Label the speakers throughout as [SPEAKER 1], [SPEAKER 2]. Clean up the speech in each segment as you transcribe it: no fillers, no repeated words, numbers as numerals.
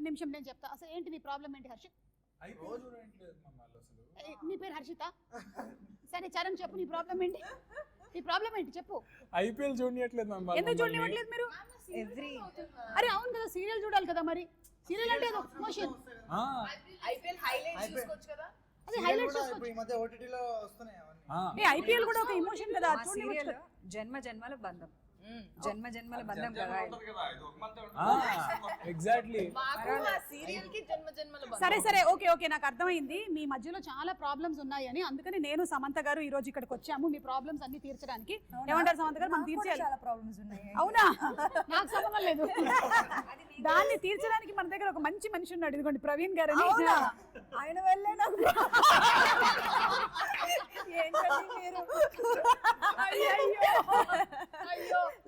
[SPEAKER 1] నిమిషం నేను చెప్తా. అసలు ఏంటి నీ ప్రాబ్లం ఏంటి హర్షిత్? నీ పేరు హర్షిత? సరే చరణ్ చెప్పు, నీ ప్రాబ్లం ఏంటి? నీ ప్రాబ్లం ఏంటి చెప్పు.
[SPEAKER 2] ఐపీఎల్ చూడట్లేదు మ్యామ్.
[SPEAKER 1] ఎందుకు చూడనివ్వట్లేదు మీరు? అరే అవును కదా, సీరియల్ చూడాలి కదా. మరి సీరియల్ అంటే ఏదో ఎమోషన్.
[SPEAKER 3] ఐపీఎల్ హైలైట్స్ చూసుకోవచ్చు కదా.
[SPEAKER 1] అది హైలైట్స్
[SPEAKER 4] ఇప్పుడు ఈ మధ్య ఓటీటీలో వస్తున్నాయి అవన్నీ.
[SPEAKER 1] ఏ ఐపీఎల్ కూడా ఒక ఎమోషన్ కదా.
[SPEAKER 5] సీరియల్ జన్మ జన్మల బంధం, జన్మ జన్మల బంధం కదా.
[SPEAKER 2] ఎగ్జాక్ట్లీ.
[SPEAKER 1] సరే సరే ఓకే ఓకే, నాకు అర్థమైంది. మీ మధ్యలో చాలా ప్రాబ్లమ్స్ ఉన్నాయి అని, అందుకని నేను సమంత గారు ఈ రోజు ఇక్కడికి వచ్చాము మీ ప్రాబ్లమ్స్ అన్ని తీర్చడానికి. ఏమంటారు సమంత గారు? మనం తీర్చేయాలి.
[SPEAKER 5] చాలా ప్రాబ్లమ్స్ ఉన్నాయి.
[SPEAKER 1] అవునా? నాకు సంబంధం లేదు. దాన్ని తీర్చడానికి మన దగ్గర ఒక మంచి మనిషి ఉన్నాడు, ఇదిగోండి ప్రవీణ్ గారు.
[SPEAKER 5] ఆయన వల్లే నాకు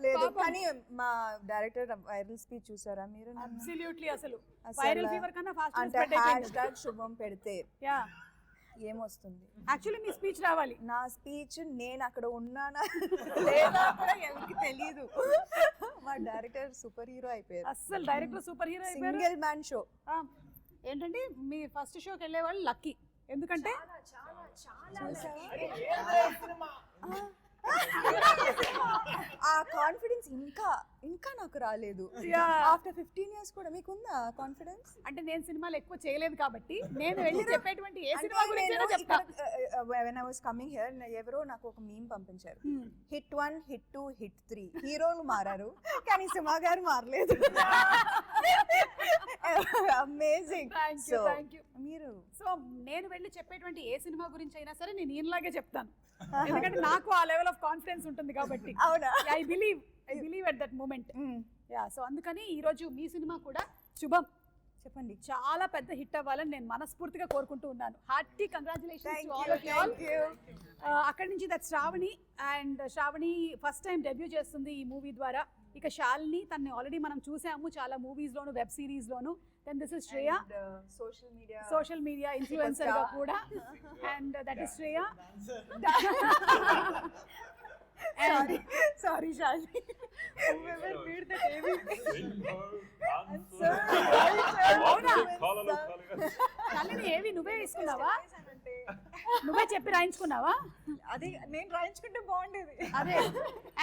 [SPEAKER 5] లేదు. కానీ మా డైరెక్టర్ వైరల్ స్పీచ్ చూసారా మీరు?
[SPEAKER 1] అబ్సల్యూట్లీ. అసలు వైరల్ ఫీవర్ కన్నా ఫాస్ట్
[SPEAKER 5] అంటే హ్యాష్‌ట్యాగ్ శుభం పెడితే ఏమొస్తుంది?
[SPEAKER 1] యాక్చువల్లీ మీ స్పీచ్ రావాలి.
[SPEAKER 5] నా స్పీచ్ నేను అక్కడ ఉన్నానా లేదా కూడా ఎవరికి తెలియదు. మా డైరెక్టర్ సూపర్ హీరో అయిపోయారు.
[SPEAKER 1] అసలు డైరెక్టర్ సూపర్ హీరో అయిపోయారు.
[SPEAKER 5] Single man show.
[SPEAKER 1] ఏంటంటే మీ ఫస్ట్ షోకి వెళ్ళే వాళ్ళు లక్కీ. ఎందుకంటే
[SPEAKER 5] ఆ కాన్ఫిడెన్స్ ఇంకా ఇంకా నాకు రాలేదు. ఆఫ్టర్ 15 years కూడా మీకుందా కాన్ఫిడెన్స్?
[SPEAKER 1] అంటే నేను సినిమాలు ఎక్కువ చేయలేదు కాబట్టి నేను వెళ్ళి చెప్పేటువంటి ఏ సినిమా గురించి చెప్తా.
[SPEAKER 5] When I was coming here ఎవరో నాకు ఒక మీమ్ పంపించారు. హిట్ 1, హిట్ 2, హిట్ 3 హీరోలు మారారు కానీ సినిమా గారు మారలేదు. అమేజింగ్. మీరు
[SPEAKER 1] సో నేను వెళ్ళి చెప్పేటువంటి ఏ సినిమా గురించి అయినా సరే నేను ఈయనలాగే చెప్తాను, ఎందుకంటే నాకు ఆ లెవెల్ ఆఫ్ కాన్ఫిడెన్స్ ఉంటుంది కాబట్టి.
[SPEAKER 5] అవునా?
[SPEAKER 1] I believe at that moment. So అందుకని ఈ రోజు మీ సినిమా కూడా శుభం
[SPEAKER 5] చెప్పండి
[SPEAKER 1] చాలా పెద్ద హిట్ అవ్వాలని నేను మనస్ఫూర్తిగా కోరుకుంటూ ఉన్నాను. Hearty congratulations to all of you all. అక్కడి నుంచి that Shravani, and Shravani first time debut చేస్తుంది ఈ మూవీ ద్వారా. ఇక శాలిని, తనని ఆల్రెడీ మనం చూసాము చాలా మూవీస్ లోను, వెబ్ సిరీస్ లోను. Then this is Shreya, social media influencer గా కూడా, and that is Shreya. Sorry Shalini. Whoever made the baby. Shalini ఏవి నువ్వే వేసుకున్నావా? నువ్వే చెప్పి రాయించుకున్నావా?
[SPEAKER 5] అది నేను రాయించుకుంటే బాగుండేది.
[SPEAKER 1] అదే.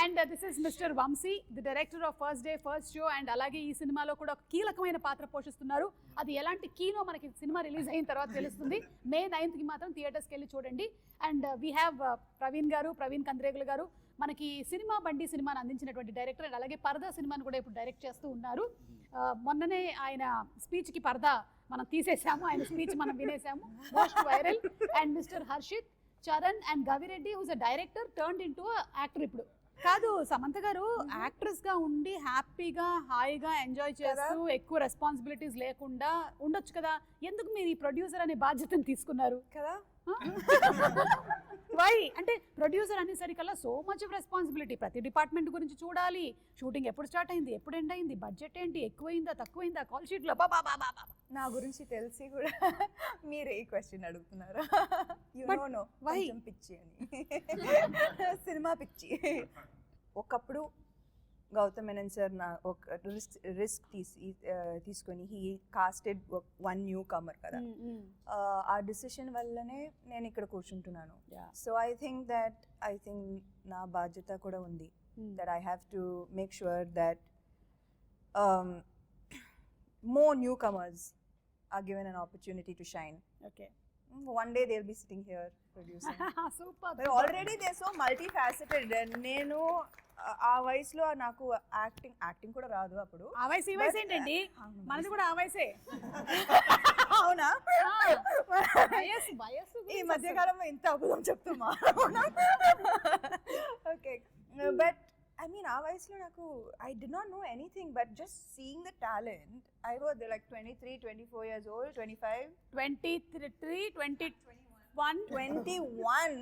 [SPEAKER 1] And this is Mister Vamsi, the director of first day first show. And అలాగే ఈ సినిమాలో కూడా ఒక కీలకమైన పాత్ర పోషిస్తున్నారు. అది ఎలాంటి కీనో మనకి సినిమా రిలీజ్ అయిన తర్వాత తెలుస్తుంది. May 9th మాత్రం థియేటర్స్కి వెళ్ళి చూడండి. And we have Praveen Kandregula గారు, మనకి సినిమా బండి సినిమాని అందించినటువంటి డైరెక్టర్. అండ్ అలాగే పరదా సినిమాని కూడా ఇప్పుడు డైరెక్ట్ చేస్తూ ఉన్నారు. మొన్ననే ఆయన స్పీచ్కి పరదా మనం తీసేసాము, ఆయన స్పీచ్ మనం వినేసాము, most viral. And mister Harshit, Charan and Gavireddy, who's a director turned into actor. ఇప్పుడు కాదు సమంత గారు, యాక్ట్రెస్ గా ఉండి హ్యాపీగా హాయిగా ఎంజాయ్ చేస్తూ ఎక్కువ రెస్పాన్సిబిలిటీస్ లేకుండా ఉండొచ్చు కదా, ఎందుకు మీరు ఈ ప్రొడ్యూసర్ అనే బాధ్యతను తీసుకున్నారు
[SPEAKER 5] కదా?
[SPEAKER 1] వై అంటే ప్రొడ్యూసర్ అనేసరికల్లా సో మచ్ ఆఫ్ రెస్పాన్సిబిలిటీ. ప్రతి డిపార్ట్మెంట్ గురించి చూడాలి, షూటింగ్ ఎప్పుడు స్టార్ట్ అయింది, ఎప్పుడు ఎండ్ అయింది, బడ్జెట్ ఏంటి, ఎక్కువైందా తక్కువైందా, కాల్ షీట్లో నా
[SPEAKER 5] గురించి తెలిసి కూడా మీరు ఏ క్వశ్చన్ అడుగుతున్నారు? వై పిచ్చి అని, సినిమా పిచ్చి. ఒకప్పుడు గౌతమ్ మెనన్ సార్ నా ఒక రిస్క్ తీసుకొని హీ కాస్టెడ్ 1 న్యూ కమర్ కదా. ఆ డిసిషన్ వల్లనే నేను ఇక్కడ కూర్చుంటున్నాను. సో ఐ థింక్ నా బాధ్యత కూడా ఉంది, that I have to make sure that more newcomers are given an opportunity to shine.
[SPEAKER 1] Okay.
[SPEAKER 5] One day they'll be sitting here producing.
[SPEAKER 1] Super.
[SPEAKER 5] But already they're so multifaceted. నేను ఆ వయసులో నాకు acting కూడా రాదు అప్పుడు.
[SPEAKER 1] ఆ వయసు ఈ వయసు ఏంటండి, మనది కూడా ఆ వయసే.
[SPEAKER 5] అవునా?
[SPEAKER 1] వయసు
[SPEAKER 5] ఈ మధ్యకాలంలో ఇంత అబద్ధం చెప్తున్నా. Okay, but I mean, our vayaslo naku, I did not know anything, but just seeing the talent, I was like 23, 24 years old, 25.
[SPEAKER 1] 23, 21.
[SPEAKER 5] 21.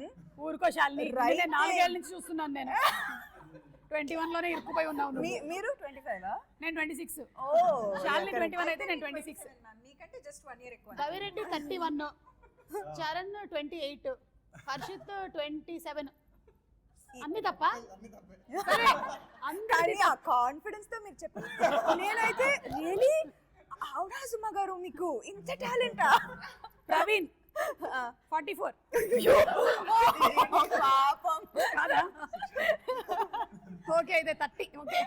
[SPEAKER 1] ఊరుకో శాలిని, నేను 4 ఏళ్ల నుంచి చూస్తున్నాను. నేను 21 లోనే ఇరుక్కుపోయి ఉన్నావు.
[SPEAKER 5] మీరు 25?
[SPEAKER 1] నేను 26.
[SPEAKER 5] ఓ,
[SPEAKER 1] శాలిని 21 అయితే నేను 26.
[SPEAKER 5] మీకంటే జస్ట్ జస్ట్ 1 year ఎక్కువ
[SPEAKER 1] కవిరెడ్డి 31, చరణ్ 28, హర్షిత్ 27. అన్ని తప్ప సరే
[SPEAKER 5] కానీ ఆ కాన్ఫిడెన్స్ తో మీరు చెప్పండి. నేనైతే రియలీ అవునా సుమ గారు మీకు ఇంత టాలెంటా?
[SPEAKER 1] ప్రవీణ్ 44.
[SPEAKER 5] పాపం.
[SPEAKER 1] కాదా? ఓకే అయితే 30. ఓకే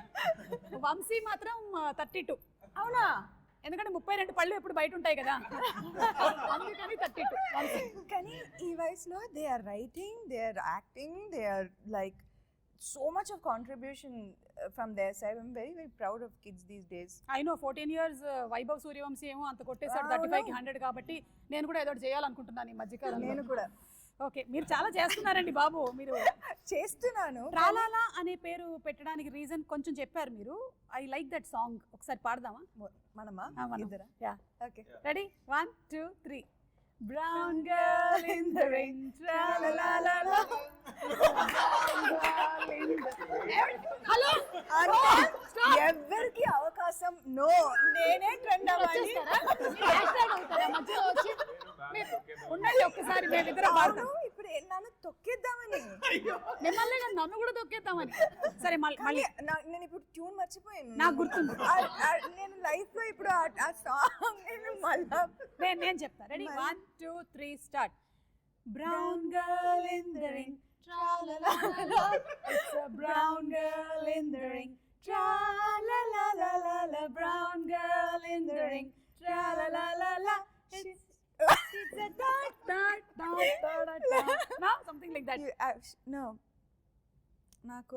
[SPEAKER 1] వంశీ మాత్రం 32.
[SPEAKER 5] అవునా?
[SPEAKER 1] ఎందుకంటే 32 పళ్ళు ఎప్పుడు బయట ఉంటాయి కదా, అందుకని 32 వంశీ.
[SPEAKER 5] కానీ ఈ వయసులో they are writing, they are acting, they are like so much of contribution from their side. I'm very very proud of kids these days.
[SPEAKER 1] I know 14 years Vaibhav Suryavanshi ఏమో అంత కొట్టేశాడు 35కి 100 కాబట్టి నేను కూడా ఏదో ఒకటి చేయాలనుకుంటున్నాను ఈ మధ్యకాలంలో.
[SPEAKER 5] నేను కూడా
[SPEAKER 1] ఓకే మీరు చాలా చేస్తున్నారండి బాబు. మీరు
[SPEAKER 5] చేస్తున్నాను.
[SPEAKER 1] ట్రాలాలా అనే పేరు పెట్టడానికి రీజన్ కొంచెం చెప్పారు మీరు. ఐ లైక్ దట్ సాంగ్, ఒకసారి పాడదామా?
[SPEAKER 5] మనమా ఇద్దరా?
[SPEAKER 1] Yeah
[SPEAKER 5] okay.
[SPEAKER 1] Ready 1 2 3. Brown girl in the rain, tra la la la la. Hello
[SPEAKER 5] ఎవరికి అవకాశం నో, నేనే ట్రెండ్ అవ్వాలి.
[SPEAKER 1] ఉండండి ఒక్కసారి మేమిద్దరం పాడతాం.
[SPEAKER 5] ఇప్పుడు నన్ను తొక్కేద్దామని,
[SPEAKER 1] మిమ్మల్ని కాదు, నన్ను కూడా తొక్కేద్దామని. సరే మళ్ళీ
[SPEAKER 5] నేను ఇప్పుడు ట్యూన్ మర్చిపోయాను.
[SPEAKER 1] నాకు గుర్తుంది.
[SPEAKER 5] నేను లైఫ్ లో ఇప్పుడు ఆ సాంగ్ నేను మళ్ళా
[SPEAKER 1] నేను చెప్తా. Ready 1 2 3 start. Brown girl in the ring, tra la la la. It's a brown girl in the ring, tra la la la la la. Brown girl in the ring, tra la la la la. It's a dot dot dot dot dot. No, something like that.
[SPEAKER 5] no. Naku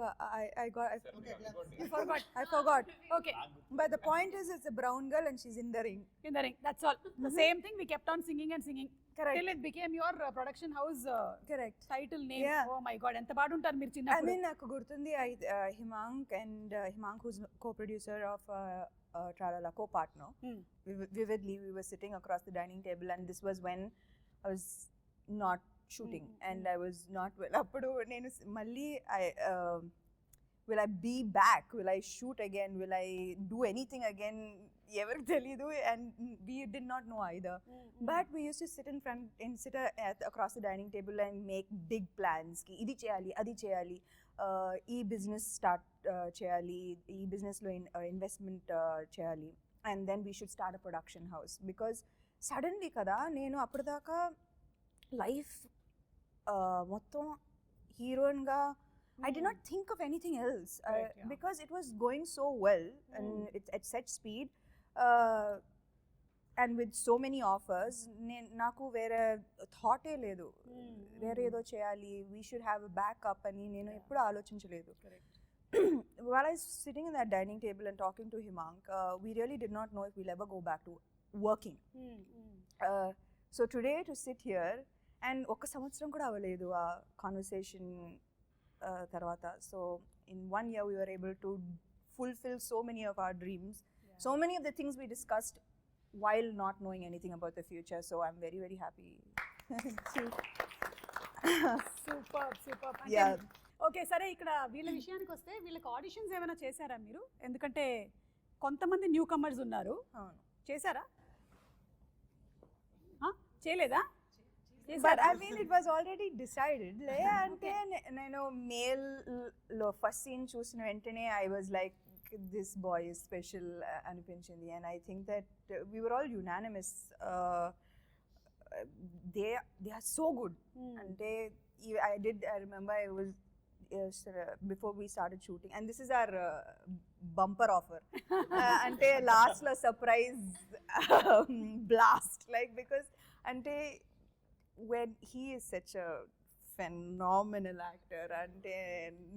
[SPEAKER 5] I forgot. Okay. But the point is, it's a brown girl and she's in the ring.
[SPEAKER 1] In the ring. That's all. The same thing. We kept on singing and singing.
[SPEAKER 5] Correct.
[SPEAKER 1] Till it became your production house
[SPEAKER 5] Correct.
[SPEAKER 1] title name.
[SPEAKER 5] Yeah.
[SPEAKER 1] Oh my God. ఎంత పాడుంటారు మీరు
[SPEAKER 5] I
[SPEAKER 1] చిన్నప్పుడు.
[SPEAKER 5] mean, నాకు గుర్తుంది Himank and Himank, who's co-producer of Tralala, co-partner. Vividly, we were sitting across the dining table, and this was when I was not shooting and I was not well. Appudu nenu malli will I be back? Will I shoot again? Will I do anything again? Ever telidu, and we did not know either. But we used to sit in front and sit across the dining table and make big plans. Ki idi cheyali, adi cheyali, ee business start cheyali, ee business lo investment cheyali, and then we should start a production house. Because suddenly kada nenu appadaka life మొత్తం హీరోయిన్గా I did not think of anything else because it was going so well and it's at such speed and with so many offers. నాకు వేరే థాటే లేదు, వేరే ఏదో చేయాలి, we should have a backup అని నేను ఎప్పుడు ఆలోచించలేదు. While I was sitting in that dining table and talking to Himank, we really did not know if we'll ever go back to working. So today to sit here, and ఒక సంవత్సరం కూడా అవ్వలేదు ఆ conversation తర్వాత. So in 1 year we were able to fulfill so many of our dreams, so many of the things we discussed while not knowing anything about the future. So I'm very very happy.
[SPEAKER 1] Super.
[SPEAKER 5] Yeah.
[SPEAKER 1] Okay సరే, ఇక్కడ వీళ్ళ విషయానికి వస్తే వీళ్ళకి auditions ఏమైనా చేశారా మీరు? ఎందుకంటే కొంతమంది న్యూ కమర్స్ ఉన్నారు. చేశారా? చేయలేదా?
[SPEAKER 5] But I mean, it was already decided. అంటే నేను మేల్ లో ఫస్ట్ సీన్ చూసిన వెంటనే I was like, this boy is special అనిపించింది. And I think that we were all unanimous. They are so good. అంటే I remember I was before we started shooting, and this is our bumper offer. అంటే last లో surprise blast, like, because ante when he is such a phenomenal actor, ante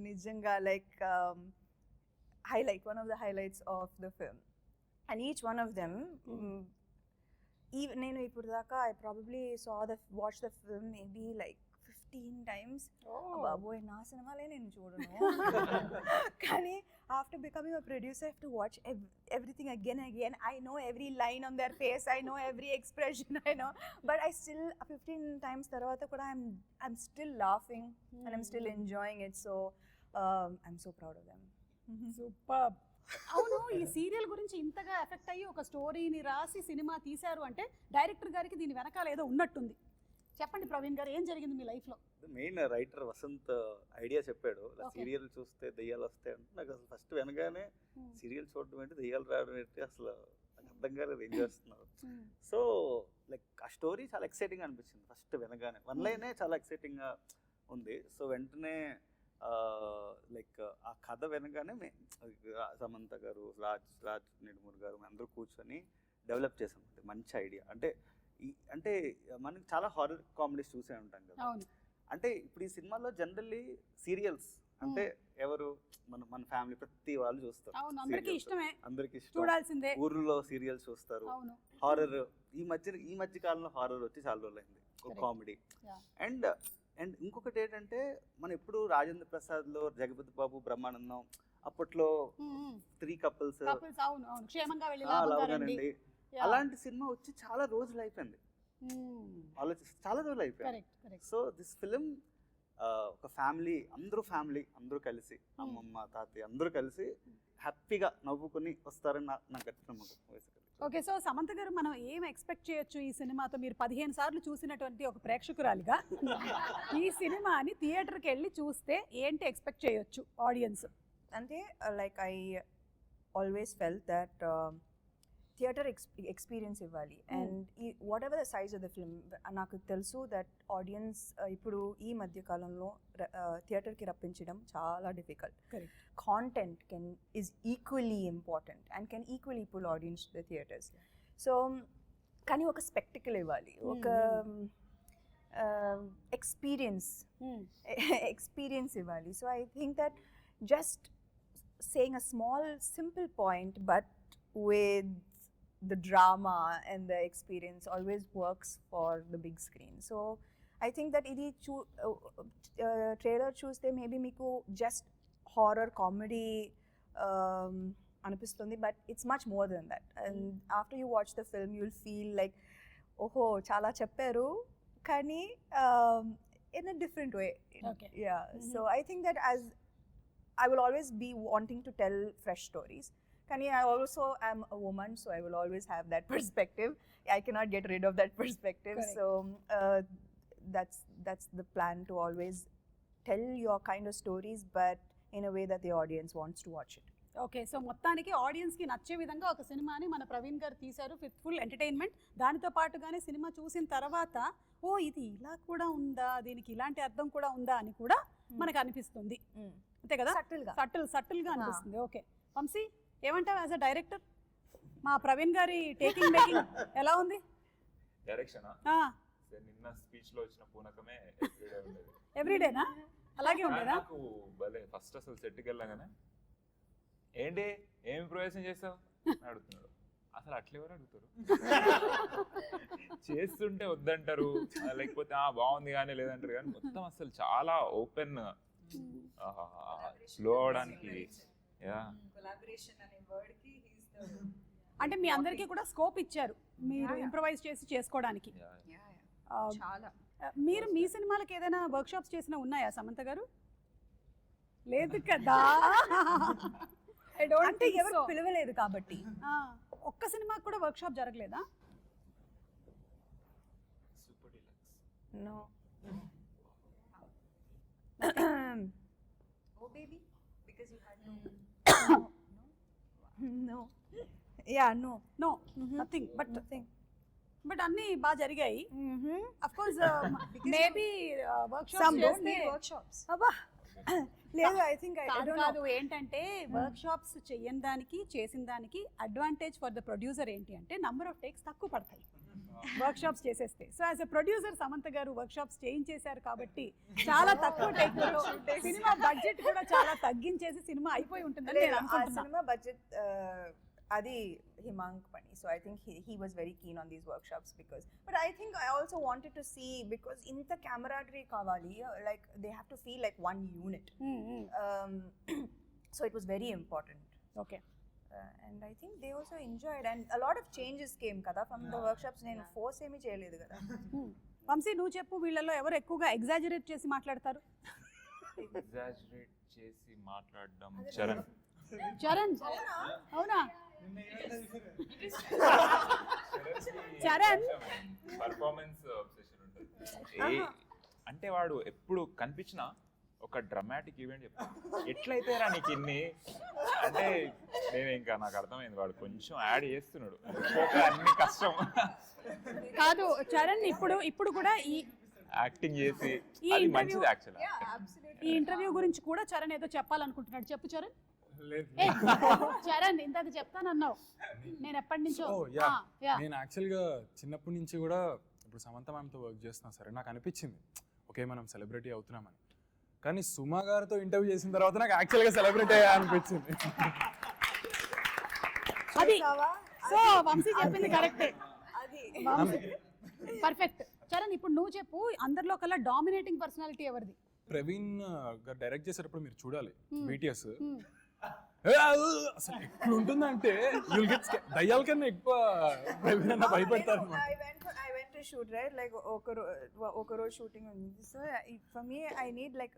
[SPEAKER 5] nijanga like one of the highlights of the film, and each one of them even nenu ippudu daaka I probably watched the film maybe like 15 times. బాబోయ్, నా సినిమాలే నేను చూడను. కానీ after becoming a producer, I have to watch everything again and again. I know every line on their face, I know every expression, I know, but I still 15 times tarvata kuda I'm still laughing and I'm still enjoying it. So I'm so proud of them.
[SPEAKER 1] Super. అవును, ఈ serial గురించి ఇంతగా effect అయ్యి ఒక స్టోరీని రాసి cinema తీశారు అంటే డైరెక్టర్ గారికి దీని వెనకాల ఏదో ఉన్నట్టుంది. చెప్పండి ప్రవీణ్ గారు, ఏం జరిగింది మీ లైఫ్లో?
[SPEAKER 6] మెయిన్ రైటర్ వసంత్ ఐడియా చెప్పాడు,
[SPEAKER 1] Okay.
[SPEAKER 6] సీరియల్ చూస్తే దెయ్యాలు వస్తాయి అంటే నాకు అసలు ఫస్ట్ వెనగానే సీరియల్ చూడడం ఏంటి, దెయ్యాలు రావడం ఏంటి, అసలు నాకు అర్థం కాలేదు ఏం చేస్తున్నారు. సో లైక్ ఆ స్టోరీ చాలా ఎక్సైటింగ్ అనిపించింది ఫస్ట్ వినగానే, వన్ లైనే చాలా ఎక్సైటింగ్గా ఉంది. సో వెంటనే లైక్ ఆ కథ వినగానే సమంత గారు, రాజ్ నిడుమూరి గారు అందరూ కూర్చొని డెవలప్ చేసాం. మంచి ఐడియా అంటే మనకి చాలా హారర్ కామెడీస్ చూసే ఉంటాం కదా.
[SPEAKER 1] అవును,
[SPEAKER 6] అంటే ఇప్పుడు ఈ సినిమాలో జనరల్లీ సీరియల్స్ అంటే ఎవరు మన ఫ్యామిలీ ప్రతి వాళ్ళు చూస్తారు.
[SPEAKER 1] అవును, అందరికీ
[SPEAKER 6] serials.
[SPEAKER 1] ఇష్టమే,
[SPEAKER 6] అందరికీ ఇష్టం.
[SPEAKER 1] చూడాల్సిందే.
[SPEAKER 6] ఊర్లో సీరియల్స్ చూస్తారు.
[SPEAKER 1] అవును,
[SPEAKER 6] హారర్ ఈ మధ్య కాలంలో హారర్ వచ్చి చాలా రోజులైంది, ఒక
[SPEAKER 1] Correct.
[SPEAKER 6] కామెడీ.
[SPEAKER 1] Yeah.
[SPEAKER 6] అండ్ ఇంకొకటి ఏంటంటే మనం ఎప్పుడు రాజేంద్ర ప్రసాద్లో జగపతి బాబు, బ్రహ్మానందం అప్పట్లో 3 కపుల్స్
[SPEAKER 1] కపుల్స్, అవును అవును, క్షేమంగా వెళ్ళి లాభంగా రండి.
[SPEAKER 6] అలాగనండి.
[SPEAKER 1] Yeah.
[SPEAKER 6] అలాంటి సినిమా వచ్చి చాలా రోజులు అయిపోయింది, ఆలోచిస్తే చాలా రోజులు అయిపోయింది.
[SPEAKER 1] Correct correct.
[SPEAKER 6] So this film ఒక ఫ్యామిలీ అందరూ కలిసి అమ్మమ్మ తాతయ్య అందరూ కలిసి హ్యాపీగా నవ్వుకొని వస్తారని నాకు గట్టి నమ్మకం.
[SPEAKER 1] ఓకే, సో సమంత గారు, మనం ఏం ఎక్స్పెక్ట్ చేయొచ్చు ఈ సినిమాతో? మీరు 15 సార్లు చూసినటువంటి ఒక ప్రేక్షకురాలిగా ఈ సినిమాని థియేటర్కి వెళ్ళి చూస్తే ఏంటి ఎక్స్పెక్ట్ చేయొచ్చు ఆడియన్స్?
[SPEAKER 5] అంటే like I always felt that theatre experience ఇవ్వాలి. అండ్ ఈ what ever the size of the film, నాకు తెలుసు దట్ ఆడియన్స్ ఇప్పుడు ఈ మధ్య కాలంలో థియేటర్కి రప్పించడం చాలా difficult.
[SPEAKER 1] Correct.
[SPEAKER 5] Content is equally important and can equally pull audience to the theatres. So కానీ ఒక స్పెక్టికల్ ఇవ్వాలి, ఒక ఎక్స్పీరియన్స్ ఇవ్వాలి. So I think that just saying a small simple point but with the drama and the experience always works for the big screen. So I think that idi trailer చూస్తే maybe మీకు just horror comedy అనిపిస్తుంది, but it's much more than that. And after you watch the film you'll feel like ఓహో చాలా చెప్పారు కానీ in a different way.
[SPEAKER 1] Okay.
[SPEAKER 5] Yeah. So I think that as I will always be wanting to tell fresh stories. Kani, I also am a woman, so I will always have that perspective. I cannot get rid of that perspective.
[SPEAKER 1] Correct.
[SPEAKER 5] So that's the plan, to always tell your kind of stories, but in a way that the audience wants to watch it.
[SPEAKER 1] Okay, so మొత్తానికి ఆడియన్స్కి నచ్చే విధంగా ఒక సినిమాని మన ప్రవీణ్ గారు తీశారు with full entertainment. దానితో పాటుగానే సినిమా చూసిన తర్వాత ఓ ఇది ఇలా కూడా ఉందా, దీనికి ఇలాంటి అర్థం కూడా ఉందా అని కూడా మనకు అనిపిస్తుంది, అంతే కదా? సటిల్గా అనిపిస్తుంది. ఓకే వంశీ, ఏమంటావు యాజ్ అ డైరెక్టర్? మా ప్రవీణ్ గారి టేకింగ్ మేకింగ్ ఎలా ఉంది?
[SPEAKER 7] డైరెక్షన్ నిన్న స్పీచ్ లో వచ్చిన పూనకమే ఎవ్రీడే ఉండేది.
[SPEAKER 1] ఎవ్రీడేనా? అలాగే ఉండేదా?
[SPEAKER 7] నాకు భలే ఫస్ట్ అసలు సెట్కి వెళ్ళగానే ఏంటి ఏం ఇంప్రూవైజేషన్ చేస్తావు అని అడుగుతున్నాడు. అసలు అట్లా ఎవరు అడుగుతారు? చేస్తుంటే వద్దంటారు, లేకపోతే బాగుంది కానీ లేదంటారు, కానీ మొత్తం అసలు చాలా ఓపెన్ స్లో అవడానికి.
[SPEAKER 1] అంటే మీ అందరికీ కూడా స్కోప్ ఇచ్చారు మీరు ఇంప్రూవైజ్ చేసి చేసుకోవడానికి.
[SPEAKER 3] చాలా.
[SPEAKER 1] మీరు మీ సినిమాలకు ఏదైనా వర్క్ షాప్స్ చేసినా ఉన్నాయా సమంత గారు? లేదు కదా.
[SPEAKER 5] అంటే ఎవరు పిలవలేదు కాబట్టి.
[SPEAKER 1] ఒక్క సినిమాకి కూడా వర్క్ షాప్ జరగలేదా?
[SPEAKER 7] Super deluxe.
[SPEAKER 5] No.
[SPEAKER 3] Oh baby, because you had no.
[SPEAKER 5] No. Yeah, no.
[SPEAKER 1] No nothing. But అన్నీ బాగా జరిగాయి. Of course maybe work
[SPEAKER 5] Some
[SPEAKER 1] shops
[SPEAKER 5] don't need workshops. అబ్బా లేదు, ఐ థింక్
[SPEAKER 1] కాదు ఏంటంటే వర్క్ షాప్స్ చేయని దానికి చేసిన దానికి అడ్వాంటేజ్ ఫర్ ద ప్రొడ్యూసర్ ఏంటి అంటే నంబర్ ఆఫ్ టేక్స్ తక్కువ పడతాయి వర్క్ షాప్స్ చేసేస్తే. So as a producer Samantha గారు వర్క్ షాప్స్ చేయించేశారు కాబట్టి చాలా తక్కువ టేక్లో సినిమా బడ్జెట్ కూడా చాలా తగ్గించేసి సినిమా అయిపోయి ఉంటుందని నేను అనుకుంటున్నాను.
[SPEAKER 5] సినిమా బడ్జెట్ అది హిమాంక్ పని. So I think he was very keen on these workshops because, but I think I also wanted to see, because inta camaraderie kavali, like they have to feel like one unit. So it was very important.
[SPEAKER 1] Okay,
[SPEAKER 5] And I think they also enjoyed, and a lot of changes came kada from the workshops. నేను force ఏమీ చేయలేదు కదా.
[SPEAKER 1] వంశీ నువ్వు చెప్పు, వీళ్ళలో ఎవరు ఎక్కువగా exaggerate చేసి మాట్లాడతారు?
[SPEAKER 7] ఎగ్జాజరేట్ చేసి మాట్లాడడం చరణ్.
[SPEAKER 1] చరణ్ అవునా చరణ్
[SPEAKER 7] పర్ఫార్మెన్స్ ఆబ్సెషన్ ఉంటుంది అంటే వాడు ఎప్పుడు కనిపించినా ఒక డ్రమాటిక్ ఈవెంట్ చెప్తాను ఎట్లయితే రా నీకు ఇన్ని అంటే నేను ఇంకా నాకు అర్థమైంది వాడు కొంచెం యాడ్ చేస్తున్నాడు అన్ని కష్టం
[SPEAKER 1] కాదు చరణ్ ఇప్పుడు కూడా ఈ
[SPEAKER 7] యాక్టింగ్ చేసి
[SPEAKER 1] ఈ
[SPEAKER 7] అది
[SPEAKER 1] interview-
[SPEAKER 7] మంచిది యాక్చువల్
[SPEAKER 1] ఈ ఇంటర్వ్యూ గురించి కూడా చరణ్ ఏదో చెప్పాలనుకుంటున్నాడు. చెప్పు చరణ్.
[SPEAKER 2] లేదు
[SPEAKER 1] ఏ, చరణ్ ఇందాక చెప్తానన్నావు, నేను ఎప్పటి నుంచో
[SPEAKER 2] ఓ యా
[SPEAKER 1] యా
[SPEAKER 2] నేను యాక్చువల్గా చిన్నప్పటి నుంచి కూడా ఇప్పుడు సమంత మ్యామ్తో వర్క్ చేస్తున్నా సరే నాకు అనిపించింది ఓకే మనం సెలబ్రిటీ అవుతున్నామని. కానీ సుమా గారితో ఇంటర్వ్యూ చేసిన తర్వాత నాకు యాక్చువల్గా సెలబ్రిటీ అయ్యా అనిపించింది.
[SPEAKER 1] అది
[SPEAKER 5] చూసావా?
[SPEAKER 1] సో వంశీ చెప్పింది కరెక్టే,
[SPEAKER 5] అది
[SPEAKER 1] పర్ఫెక్ట్. చరణ్ ఇప్పుడు నువ్వు చెప్పు, అందరిలో కల్లా డామినేటింగ్ పర్సనాలిటీ ఎవరిది?
[SPEAKER 2] ప్రవీణ్ గారు డైరెక్ట్ చేసేటప్పుడు మీరు చూడాలి
[SPEAKER 1] Hmm.
[SPEAKER 2] BTS
[SPEAKER 1] Hmm.
[SPEAKER 2] అసలు ఎప్పుడు ఉంటుందంటే దయ్యాల కన్నా ఎక్కువ ప్రవీణ్ అన్న భయపడతారు అన్నమాట.
[SPEAKER 5] I went to shoot, right? Like ఒక రోజు shooting ఉంది. So for me, I need like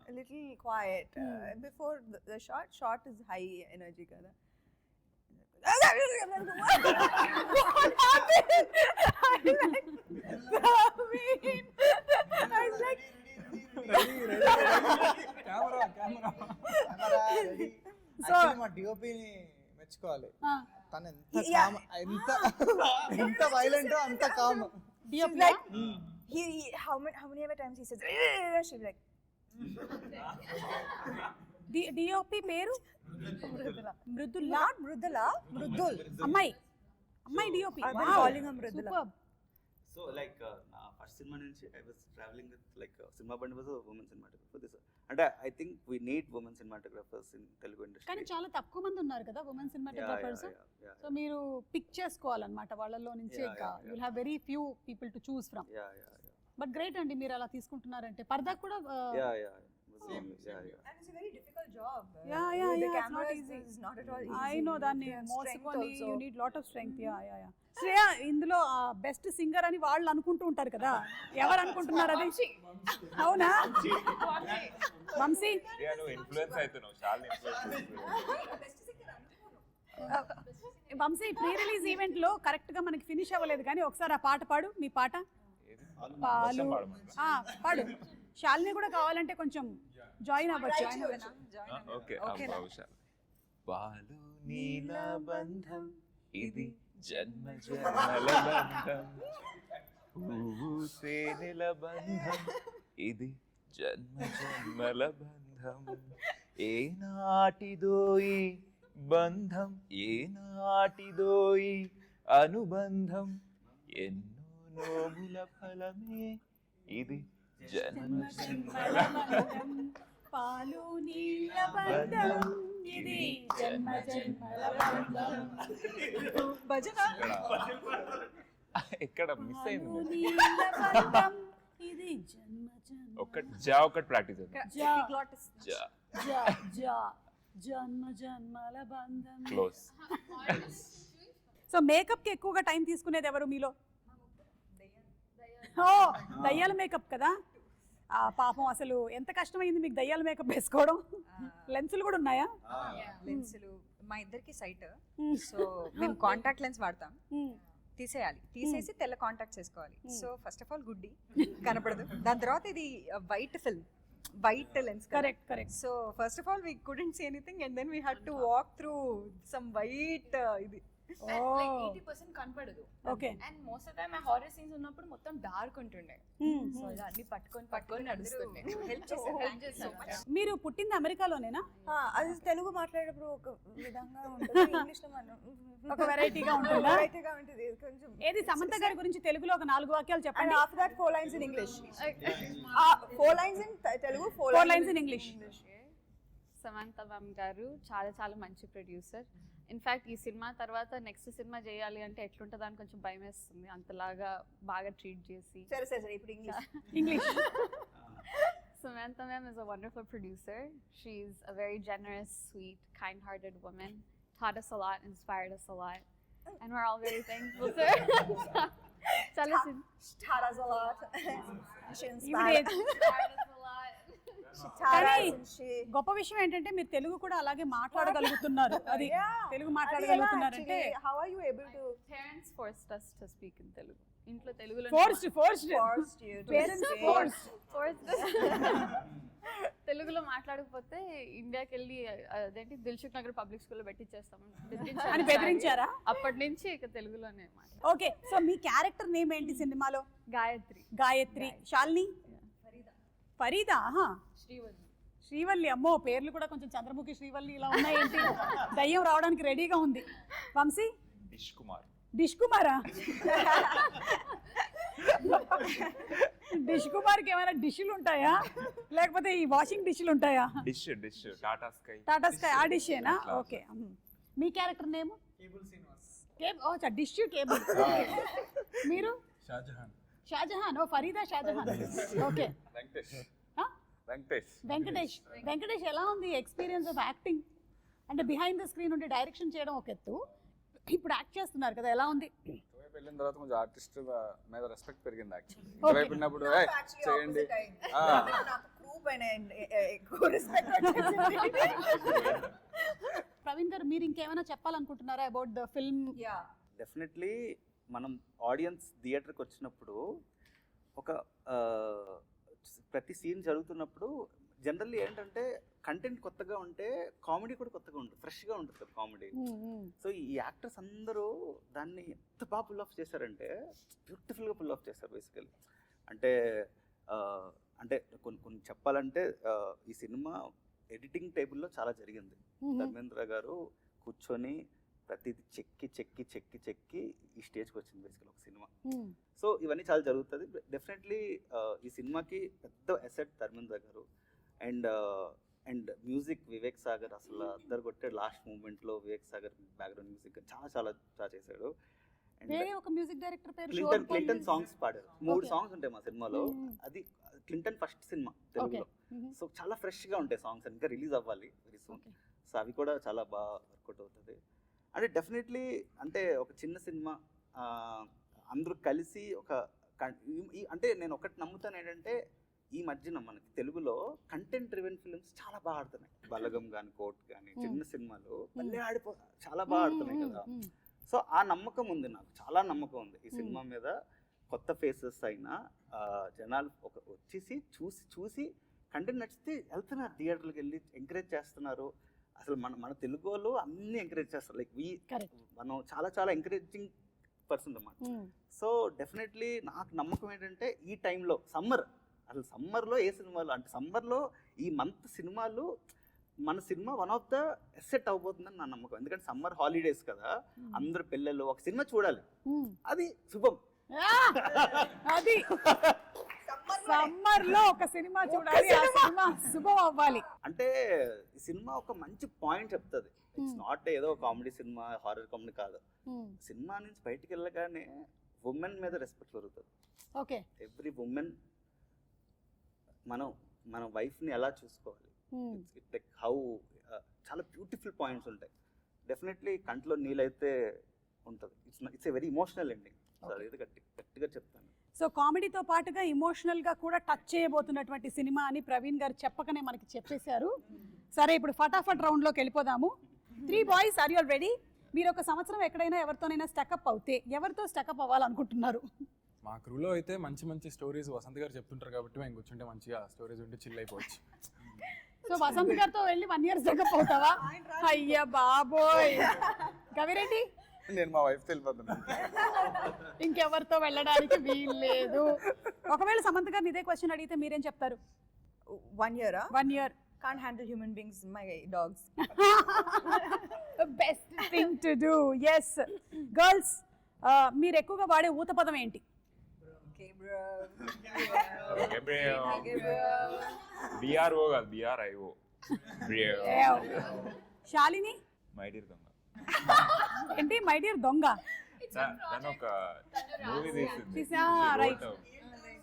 [SPEAKER 5] a little quiet before the shot is high energy kada. What happened? I was like,
[SPEAKER 2] camera
[SPEAKER 5] So-
[SPEAKER 4] actually మా డిఓపిని మెచ్చుకోవాలి.
[SPEAKER 1] Ah.
[SPEAKER 4] తను ఎంత
[SPEAKER 5] Yeah.
[SPEAKER 4] Com, ఎంత violent అంత com.
[SPEAKER 1] DOP
[SPEAKER 5] she's like, how many ever times he says, she's like,
[SPEAKER 1] DOP పేరు Mrudula.
[SPEAKER 5] not Mrudula, Mrudul.
[SPEAKER 1] అమ్మాయి DOP.
[SPEAKER 5] I've been calling her Mrudula.
[SPEAKER 6] So like నా first cinema నుంచి I was travelling with like cinema బండి was women cinematographer. This అంటే I think we need women cinematographers in Telugu
[SPEAKER 1] కానీ
[SPEAKER 6] industry.
[SPEAKER 1] చాలా తక్కువ మంది ఉన్నారు కదా ఉమెన్ సినిమాటోగ్రాఫర్స్. సో మీరు పిక్ చేసుకోవాలన్నమాట వాళ్ళలో నుంచి.
[SPEAKER 6] Yeah,
[SPEAKER 1] ఇంకా
[SPEAKER 6] yeah, yeah.
[SPEAKER 1] You'll have very few people to choose from. But great అండి మీరు అలా తీసుకుంటున్నారంటే. పర్దా కూడా
[SPEAKER 5] And it's a very difficult job.
[SPEAKER 1] Yeah,
[SPEAKER 5] The
[SPEAKER 1] it's
[SPEAKER 5] camera
[SPEAKER 1] not
[SPEAKER 5] is
[SPEAKER 1] easy.
[SPEAKER 5] not at all easy.
[SPEAKER 1] I know దాన్ని
[SPEAKER 5] And strength
[SPEAKER 1] మోసుకొని
[SPEAKER 5] also.
[SPEAKER 1] You need lot of strength. Yeah Shreya ఇందులో best singer అని వాళ్ళు అనుకుంటూ ఉంటారు కదా, ఎవరు అనుకుంటున్నారు అది? అవునా వంశీ?
[SPEAKER 7] నువ్వు ఇన్ఫ్లుయెన్స్ అవుతున్నావు చాలా influence.
[SPEAKER 1] Vamsi pre release event లో కరెక్ట్ గా మనకి ఫినిష్ అవ్వలేదు కానీ ఒకసారి ఆ పాట పాడు, మీ పాట. పాలు పాడు. శాలిని కూడా కావాలంటే కొంచెం జాయిన్ అవ్వచ్చు.
[SPEAKER 7] ఓకే బహుశా. పాలు నీల బంధం ఇది జన్మ జన్మల బంధం, పువ్వు తేనెల బంధం ఇది జన్మ జన్మల బంధం, ఏనాటిదోయి బంధం ఏనాటిదోయి అనుబంధం, ఎన్నో నోముల ఫలమే ఇది జన్మ జన్మల
[SPEAKER 1] బంధం. పాలు నీళ్ళ బంధం ఇది జన్మ జన్మల బంధం.
[SPEAKER 7] ఎక్కడ మిస్
[SPEAKER 1] పాలు
[SPEAKER 7] అయింది?
[SPEAKER 1] నీళ్ళ బంధం ఇది జన్మ జన్మ.
[SPEAKER 7] ఒకటి ప్రాక్టీస్
[SPEAKER 1] జా
[SPEAKER 7] జా
[SPEAKER 1] జా జా జన్మ జన్మల బంధం.
[SPEAKER 7] క్లోజ్.
[SPEAKER 1] సో మేకప్ కి ఎక్కువగా టైం తీసుకునేది ఎవరు మీలో? ఓ దయ్యాల మేకప్ కదా. పాపం అసలు ఎంత కష్టమైంది మీకు దయ్యాల మేకప్ వేసుకోవడం. లెన్సులు కూడా ఉన్నాయా?
[SPEAKER 3] లెన్సులు మా ఇద్దరికి సైట్. సో మేము కాంటాక్ట్ లెన్స్ వాడతాం. తీసేయాలి, తీసేసి తెల్ల కాంటాక్ట్స్ వేసుకోవాలి. సో ఫస్ట్ ఆఫ్ ఆల్ గుడ్డి కనపడదు. దాని తర్వాత ఇది white film, white lens.
[SPEAKER 1] Correct.
[SPEAKER 3] So first of all we couldn't see anything and then we had to walk through some white ఇది.
[SPEAKER 1] Oh.
[SPEAKER 8] 80% కనపడదు.
[SPEAKER 1] Okay.
[SPEAKER 8] And most of time horror scenes ఉన్నప్పుడు మొత్తం dark ఉంటుండే. So ఇలా అన్ని పట్టుకొని నడుస్తుండే.
[SPEAKER 3] Help చేశారు.
[SPEAKER 1] మీరు పుట్టింది అమెరికాలోనేనా?
[SPEAKER 5] అది తెలుగు మాట్లాడేటప్పుడు ఒక విధంగా ఉంటుంది, ఇంగ్లీష్ లో మనం
[SPEAKER 1] ఒక వెరైటీగా ఉంటుందా?
[SPEAKER 5] వెరైటీగా ఉంటుంది కొంచెం.
[SPEAKER 1] ఏది సమంత గారి గురించి తెలుగులో ఒక 4 వాక్యాలు
[SPEAKER 5] And
[SPEAKER 1] చెప్పండి.
[SPEAKER 5] after that 4 lines in English. 4 lines in Telugu, 4
[SPEAKER 1] 4 lines in English.
[SPEAKER 8] Samantha ma'am గారు చాలా చాలా మంచి ప్రొడ్యూసర్. ఇన్ఫ్యాక్ట్ ఈ సినిమా తర్వాత నెక్స్ట్ సినిమా చేయాలి అంటే ఎట్లుంటుంది అని కొంచెం భయం వేస్తుంది, అంతలాగా బాగా ట్రీట్ చేసి.
[SPEAKER 5] సరే ఇప్పుడు
[SPEAKER 1] English.
[SPEAKER 8] Samantha ma'am is a wonderful producer. She's a very generous, sweet, kind-hearted woman. Taught us a lot, inspired us a lot, and we're all very thankful to her.
[SPEAKER 5] taught us a lot. She
[SPEAKER 1] ఈవిడ
[SPEAKER 5] inspired.
[SPEAKER 8] Inspired us a lot.
[SPEAKER 1] కానీ గొప్ప విషయం ఏంటంటే మీరు తెలుగు కూడా అలాగే మాట్లాడగలుగుతున్నారు. అది తెలుగు మాట్లాడగలుగుతున్నారంటే
[SPEAKER 5] how are you able to
[SPEAKER 8] Parents forced us to speak in Telugu. ఇంట్లో తెలుగులో
[SPEAKER 1] forced
[SPEAKER 5] forced you to
[SPEAKER 1] parents
[SPEAKER 5] say-
[SPEAKER 1] forced
[SPEAKER 8] తెలుగులో మాట్లాడకపోతే ఇండియాకి వెళ్ళి అదేంటి దిల్సుఖ్ నగర్ పబ్లిక్ స్కూల్లో పెట్టించేస్తామని
[SPEAKER 1] అని బెదిరించారా?
[SPEAKER 8] అప్పటి నుంచి ఇక తెలుగులోనే మాట్లాడు.
[SPEAKER 1] ఓకే, సో మీ క్యారెక్టర్ నేమ్ ఏంటి సినిమాలో?
[SPEAKER 8] గాయత్రి.
[SPEAKER 1] గాయత్రి. శాలిని? ఫరీదా. శ్రీవల్లి. అమ్మో, పేర్లు కూడా కొంచెం చంద్రముఖి శ్రీవల్లి ఇలా ఉన్నాయేంటి? దయ్యం రావడానికి రెడీగా ఉంది. వంశీ?
[SPEAKER 7] డిష్ కుమార్.
[SPEAKER 1] డిష్ కుమారా? డిష్ కుమార్కి ఏమైనా డిష్లు ఉంటాయా, లేకపోతే ఈ వాషింగ్ డిష్లు ఉంటాయా?
[SPEAKER 7] Dish Tata sky.
[SPEAKER 1] Tata sky ఆ డిషేనా? ఓకే. మీ క్యారెక్టర్ నేమ్? Dish cable. మీరు?
[SPEAKER 2] షాజహాన్.
[SPEAKER 1] షాజహాన్. ఓ ఫరీదా షాజహాన్. ఓకే.
[SPEAKER 7] వెంకటేష్.
[SPEAKER 1] ఆ?
[SPEAKER 7] వెంకటేష్.
[SPEAKER 1] వెంకటేష్. వెంకటేష్ ఎలా ఉంది ఎక్స్పీరియన్స్ ఆఫ్ యాక్టింగ్? అంటే బిహైండ్ ద స్క్రీన్ ఉండి డైరెక్షన్ చేయడం ఒక ఎత్తు, ఇప్పుడు యాక్ట్ చేస్తున్నారు కదా, ఎలా ఉంది?
[SPEAKER 9] ఇటువైపు వెళ్ళిన తర్వాత కొంచెం ఆర్టిస్ట్ మీద రెస్పెక్ట్ పెరిగింది యాక్చువల్లీ.
[SPEAKER 1] Okay.
[SPEAKER 9] ఇటువైపు ఉన్నప్పుడు "ఏయ్, చేయండి
[SPEAKER 5] నాకు క్రూ పైన ఎక్కువ రెస్పెక్ట్ వచ్చేసింది.
[SPEAKER 1] ప్రవీణ్ గారు, మీరు ఇంకేమైనా చెప్పాలనుకుంటున్నారా about the film?
[SPEAKER 5] Yeah,
[SPEAKER 6] definitely మనం ఆడియన్స్ థియేటర్కి వచ్చినప్పుడు ఒక ప్రతి సీన్ జరుగుతున్నప్పుడు జనరల్లీ ఏంటంటే కంటెంట్ కొత్తగా ఉంటే కామెడీ కూడా కొత్తగా ఉంటుంది, ఫ్రెష్గా ఉంటుంది కదా కామెడీ. సో ఈ యాక్టర్స్ అందరూ దాన్ని ఎంత బాగా పుల్ ఆఫ్ చేశారంటే బ్యూటిఫుల్గా పుల్ ఆఫ్ చేశారు బేసికలీ. అంటే అంటే కొన్ని చెప్పాలంటే ఈ సినిమా ఎడిటింగ్ టేబుల్లో చాలా జరిగింది. ధర్మేంద్ర గారు కూర్చొని ప్రతిది చెక్కి ఈ స్టేజ్కి వచ్చింది బేసికల్ ఒక సినిమా. సో ఇవన్నీ చాలా జరుగుతుంది. డెఫినెట్లీ ఈ సినిమాకి పెద్ద అసెట్ ధర్మేంద్ర గారు. అండ్ మ్యూజిక్ వివేక్ సాగర్, అసలు అందరు కొట్టే లాస్ట్ మూమెంట్లో వివేక్ సాగర్ బ్యాక్గ్రౌండ్ మ్యూజిక్ చాలా చేశాడు.
[SPEAKER 1] వేరే ఒక మ్యూజిక్ డైరెక్టర్ పేరు
[SPEAKER 6] క్లింటన్ సాంగ్స్ పాడారు. 3 సాంగ్స్ ఉంటాయి మా సినిమాలో. అది క్లింటన్ ఫస్ట్ సినిమా తెలుగులో. సో చాలా ఫ్రెష్గా ఉంటాయి సాంగ్స్, ఇంకా రిలీజ్ అవ్వాలి వెరీ సూన్. సో అవి కూడా చాలా బాగా వర్కౌట్ అవుతుంది. అంటే డెఫినెట్లీ అంటే ఒక చిన్న సినిమా అందరూ కలిసి ఒక అంటే నేను ఒకటి నమ్ముతాను ఏంటంటే ఈ మధ్యన మనకి తెలుగులో కంటెంట్ డ్రివెన్ ఫిల్మ్స్ చాలా బాగా ఆడుతున్నాయి. బలగం కానీ కోట్ కానీ చిన్న సినిమాలు మళ్ళీ చాలా బాగా ఆడుతున్నాయి కదా. సో ఆ నమ్మకం ఉంది, నాకు చాలా నమ్మకం ఉంది ఈ సినిమా మీద. కొత్త ఫేసెస్ అయినా జనాలు వచ్చేసి చూసి కంటెంట్ నచ్చితే వెళ్తున్నారు, థియేటర్కి వెళ్ళి ఎంకరేజ్ చేస్తున్నారు. అసలు మన తెలుగు వాళ్ళు అన్ని ఎంకరేజ్ చేస్తారు. లైక్ మనం చాలా ఎంకరేజింగ్ పర్సన్ అన్నమాట. సో డెఫినెట్లీ నాకు నమ్మకం ఏంటంటే ఈ టైంలో సమ్మర్లో ఏ సినిమాలు అంటే సమ్మర్లో ఈ మంత్ సినిమాలు మన సినిమా వన్ ఆఫ్ ద ఎసెట్ అవబోతుందని నా నమ్మకం. ఎందుకంటే సమ్మర్ హాలిడేస్ కదా, అందరు పిల్లలు ఒక సినిమా చూడాలి, అది శుభం.
[SPEAKER 1] అది సమ్మర్ లో ఒక సినిమా చూడాలి, ఆ సినిమా శుభం అవ్వాలి.
[SPEAKER 6] అంటే ఈ సినిమా ఒక మంచి పాయింట్ చెప్తుంది. ఇట్స్ నాట్ ఏదో కామెడీ సినిమా, హారర్ కామెడీ కాదు. సినిమా నుంచి బయటికి వెళ్ళగానే ఉమెన్ మీద రెస్పెక్ట్ పెరుగుతుంది.
[SPEAKER 1] ఓకే,
[SPEAKER 6] ఎవ్రీ ఉమెన్ మన వైఫ్ని ఎలా చూసుకోవాలి, లైక్ హౌ చాలా బ్యూటిఫుల్ పాయింట్స్ ఉంటాయి. డెఫినెట్లీ కంట్లో నీళ్ళైతే ఉంటుంది. It's a very emotional ending. అది గట్టిగా చెప్తాను.
[SPEAKER 1] సో కామెడీతో పాటుగా ఇమోషనల్ గా కూడా టచ్ చేయబోతున్నటువంటి సినిమా అని ప్రవీణ్ గారు చెప్పకనే మనకి చెప్పేశారు. సరే, ఇప్పుడు ఫటాఫట్ రౌండ్ లోకి వెళ్ళిపోదాము. 3 boys, are you all ready? మీరు ఒక సంవత్సరం ఎక్కడైనా ఎవరితోనైనా స్టకప్ అవుతే ఎవరితో స్టకప్ అవ్వాలనుకుంటున్నారు?
[SPEAKER 2] మా క్రూలో అయితే మంచి స్టోరీస్ వసంత్ గారు చెప్తుంటారు కాబట్టి మేము కూర్చుంటే మంచిగా స్టోరీస్ ఉంటే చిల్ అయిపోవచ్చు.
[SPEAKER 1] సో వసంత్ గారితో వెళ్ళి 1 year స్టకప్ అవుతావా? అయ్యా బాబోయ్. కవిరెడ్డి?
[SPEAKER 9] నేను మా వైఫ్ వెళ్ళిపోతున్నాను.
[SPEAKER 1] ఇంకెవరితో వెళ్ళడానికి వీలు లేదు. ఒకవేళ సమంత గారిని ఇదే క్వశ్చన్ అడిగితే మీరేం చెప్తారు?
[SPEAKER 5] 1 year.
[SPEAKER 1] 1 year.
[SPEAKER 5] Can't handle human beings, my dogs.
[SPEAKER 1] Best thing to do. Yes girls, మీరు ఎక్కువగా వాడే ఊత పదం ఏంటి?
[SPEAKER 7] BRO కాదు, BRIO.
[SPEAKER 1] శాలిని?
[SPEAKER 7] మై డియర్ దొంగ.
[SPEAKER 1] ఏంటి మై డియర్ దొంగ?
[SPEAKER 7] తను ఒక మూవీ తీసింది,
[SPEAKER 1] రైట్.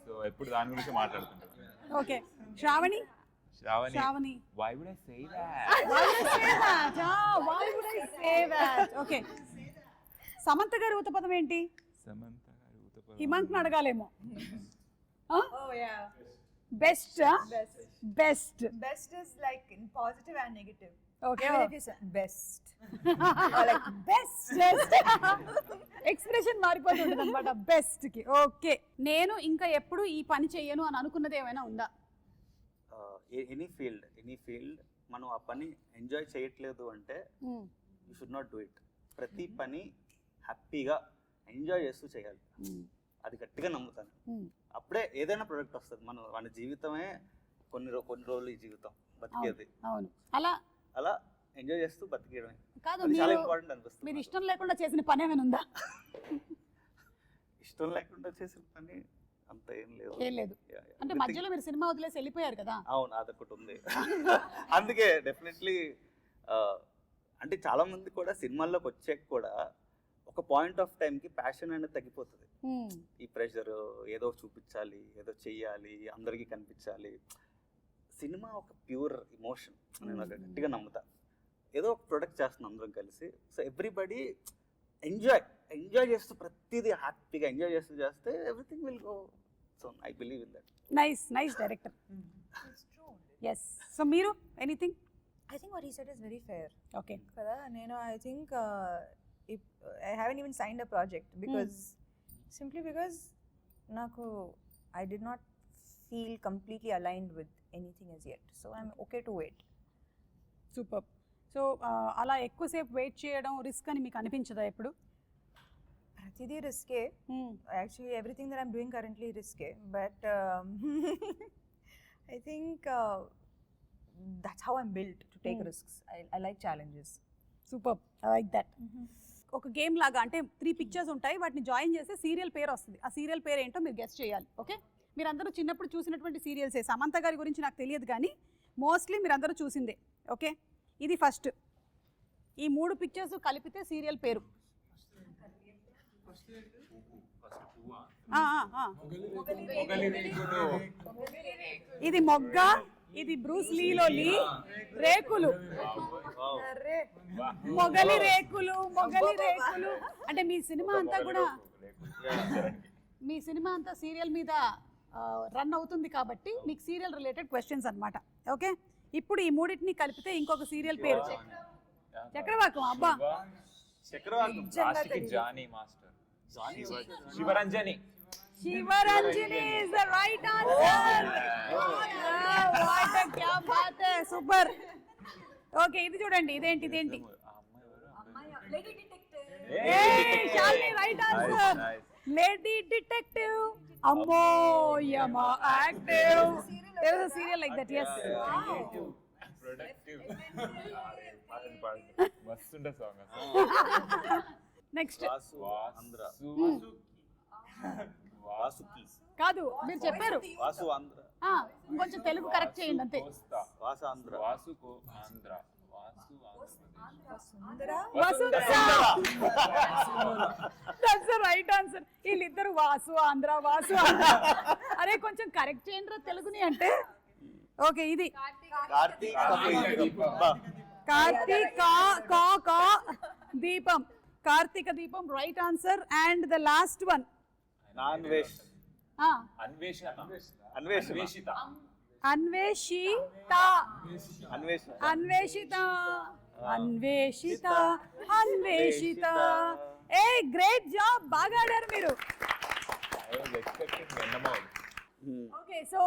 [SPEAKER 7] సో ఎప్పుడు దాని గురించి మాట్లాడుతుంటాను.
[SPEAKER 1] Okay. Shravani?
[SPEAKER 7] Shravani. Why would I say that?
[SPEAKER 1] Why would I say that? Okay. Samantha garu ఊత పదం ఏంటి?
[SPEAKER 7] సమంత గారి ఊత పదం
[SPEAKER 1] హిమంత్ అడగాలేమో. Best best
[SPEAKER 5] Best is like in positive and negative.
[SPEAKER 1] Okay
[SPEAKER 5] Even if you say best or like best.
[SPEAKER 1] Expression మారిపోతుంది అనమాట best కి. Okay, నేను ఇంకా ఎప్పుడు ఈ పని చెయ్యను అని అనుకున్నది ఏమైనా ఉందా?
[SPEAKER 6] ఎనీ ఫీల్డ్ మనం ఆ పని ఎంజాయ్ చేయట్లేదు అంటే you should not do it. ప్రతి పని హ్యాపీగా ఎంజాయ్ చేస్తూ చేయాలి. అది గట్టిగా నమ్ముతాను. అప్పుడే ఏదైనా ప్రొడక్ట్ వస్తుంది. మన జీవితమే కొన్ని రోజులు ఈ జీవితం బతికేది.
[SPEAKER 1] అవును, అలా
[SPEAKER 6] అలా ఎంజాయ్ చేస్తూ బతికేయడమే.
[SPEAKER 1] కాదు,
[SPEAKER 6] అది చాలా
[SPEAKER 1] మీరు
[SPEAKER 6] ఇంపార్టెంట్ అనిపిస్తుంది.
[SPEAKER 1] మీరు ఇష్టం లేకుండా చేసిన పని ఏమైనా ఉందా?
[SPEAKER 6] ఇష్టం లేకుండా చేసిన పని అంత ఏం లేదు.
[SPEAKER 1] ఏం లేదు. అంటే మధ్యలో మీరు సినిమా వదిలేసి వెళ్ళిపోయారు కదా?
[SPEAKER 6] అవును, అదొకటి ఉంది. అందుకే డెఫినెట్లీ అంటే చాలా మంది కూడా సినిమాల్లోకి వచ్చాక కూడా ఒక పాయింట్ ఆఫ్ టైంకి ప్యాషన్ అనేది తగ్గిపోతుంది. ఈ ప్రెషర్, ఏదో చూపించాలి, ఏదో చెయ్యాలి, అందరికీ కనిపించాలి. సినిమా ఒక ప్యూర్ ఇమోషన్, నేను ఒక గట్టిగా నమ్ముతా. ఏదో ఒక ప్రొడక్ట్ చేస్తున్నాం అందరం కలిసి. సో ఎవ్రీబడి ఎంజాయ్ చేస్తూ ప్రతిదీ హ్యాపీగా ఎంజాయ్ చేస్తే everything will go. So I believe in that.
[SPEAKER 1] Nice director. Yes. So మీరు anything?
[SPEAKER 5] I think what he said is very fair.
[SPEAKER 1] Okay
[SPEAKER 5] Kada, I think I haven't even signed a project because simply because I did not feel completely aligned with anything as yet. So I'm okay to wait.
[SPEAKER 1] Super. So అలా ఎక్కువసేపు wait చేయడం risk అని మీకు అనిపించదా ఎప్పుడు?
[SPEAKER 5] Pratidi risky. Actually, everything that I'm doing currently is risky. But I think that's how I'm built to take risks. I like challenges.
[SPEAKER 1] Super, I like that. ఒక game లాగా, అంటే 3 pictures ఉంటాయి, వాటిని join చేస్తే serial పేరు వస్తుంది. ఆ serial పేరు ఏంటో మీరు గెస్ట్ చేయాలి. ఓకే, మీరందరూ చిన్నప్పుడు చూసినటువంటి సీరియల్సే. సమంత గారి గురించి నాకు తెలియదు కానీ మోస్ట్లీ మీరందరూ చూసిందే. ఓకే, ఇది ఫస్ట్. ఈ 3 పిక్చర్స్ కలిపితే సీరియల్ పేరు. ఇది మొగ్గ, ఇది బ్రూస్ లీలో లీ. రేకులు, మొగలి రేకులు. అంటే మీ సినిమా అంతా సీరియల్ మీద రన్ అవుతుంది కాబట్టి మీకు సీరియల్ రిలేటెడ్ క్వశ్చన్స్ అన్నమాట. ఓకే, ఇప్పుడు ఈ మూడింటిని కలిపితే ఇంకొక సీరియల్ పేరు. చక్రవాకం. అబ్బా,
[SPEAKER 7] Jani master, Sivaranjani
[SPEAKER 1] is the right answer. क्या बात है, సూపర్. ఓకే, ఇది చూడండి, ఇదేంటి? Shalini, right answer. Lady detective. అమ్మో యమ active. There was a serial like that. Yes.
[SPEAKER 7] Productive. మస్తుండే సాంగ్.
[SPEAKER 1] నెక్స్ట్.
[SPEAKER 6] వాసుకి
[SPEAKER 1] కాదు, మీరు చెప్పారు.
[SPEAKER 6] వాసు ఆంధ్ర.
[SPEAKER 1] ఇంకొంచెం తెలుగు కరెక్ట్ చేయండి అంతే.
[SPEAKER 6] Vasu Andhra.
[SPEAKER 7] వాసుకు Andhra.
[SPEAKER 1] That's the right answer. వీళ్ళిద్దరు వాసు ఆంధ్ర. అరే కొంచెం కరెక్ట్ చేయండి తెలుగుని అంటే. ఓకే, ఇది దీపం. కార్తీక దీపం, right answer. And the last one, Anveshitha. A great job, బాగా ఆడారు మీరు. Okay, so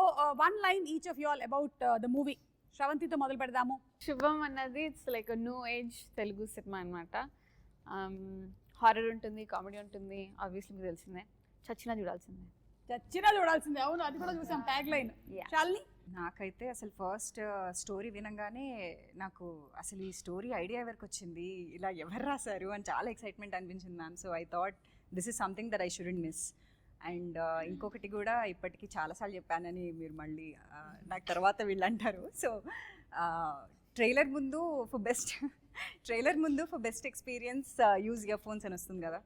[SPEAKER 1] 1 line each of you all about the movie. శ్రవంతితో మొదలు పెడదాము.
[SPEAKER 8] శుభం అన్నది it's like new age Telugu cinema అనమాట. హారర్ ఉంటుంది, కామెడీ ఉంటుంది. ఆబ్వియస్లీ మీకు తెలిసిందే, చచ్చినా చూడాల్సిందే.
[SPEAKER 1] అవును, అది కూడా చూసాం ట్యాగ్ లైన్. శాలిని?
[SPEAKER 3] నాకైతే అసలు ఫస్ట్ స్టోరీ వినంగానే నాకు అసలు ఈ స్టోరీ ఐడియా ఎవరికి వచ్చింది, ఇలా ఎవరు రాశారు అని చాలా ఎక్సైట్మెంట్ అనిపించింది ma'am. So I thought this is something that I shouldn't miss. And ఇంకొకటి కూడా ఇప్పటికీ చాలాసార్లు చెప్పానని మీరు మళ్ళీ నాకు తర్వాత వీళ్ళు అంటారు. సో ట్రైలర్ ముందు for best experience use ear phones అని వస్తుంది కదా.